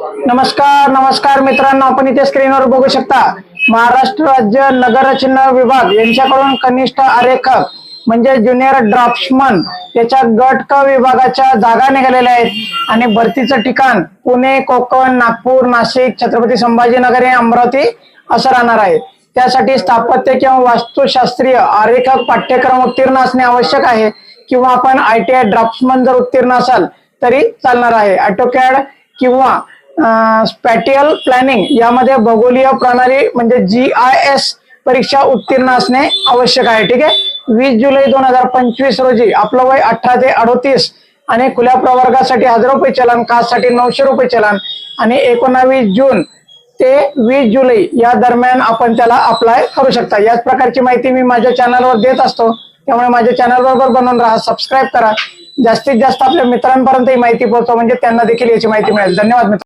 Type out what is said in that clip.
नमस्कार मित्रांनो, आपण इथे स्क्रीनवर बघू शकता महाराष्ट्र राज्य नगररचना विभाग यांच्याकडून कनिष्ठ आरेखक म्हणजे ज्युनियर ड्राफ्ट्समन याच्या गट क विभागाच्या जागा निघालेल्या आहेत आणि भरतीचं ठिकाण पुणे, कोकण, नागपूर, नाशिक, छत्रपती संभाजीनगर आणि अमरावती असं राहणार आहे। त्यासाठी स्थापत्य किंवा वास्तुशास्त्रीय आरेखक पाठ्यक्रम उत्तीर्ण असणे आवश्यक आहे किंवा आपण ITI ड्राफ्ट्समन जर उत्तीर्ण असाल तरी चालणार आहे। ऑटोकॅड किंवा स्पॅटियल प्लॅनिंग यामध्ये भौगोलिक प्रणाली म्हणजे GIS परीक्षा उत्तीर्ण असणे आवश्यक आहे। ठीक आहे। 20 जुलै 2025 रोजी आपलं वय 18 ते 38 आणि खुल्या प्रवर्गासाठी 1000 रुपये चलन, कास्टसाठी 900 रुपये चलन आणि 19 जून ते 20 जुलै या दरम्यान आपण त्याला अप्लाय करू शकता। याच प्रकारची माहिती मी माझ्या चॅनलवर देत असतो, त्यामुळे माझ्या चॅनल बरोबर बनवून राहा, सबस्क्राइब करा, जास्तीत जास्त आपल्या मित्रांपर्यंत ही माहिती पोहोचवा म्हणजे त्यांना देखील याची माहिती मिळेल। धन्यवाद मित्रांनो।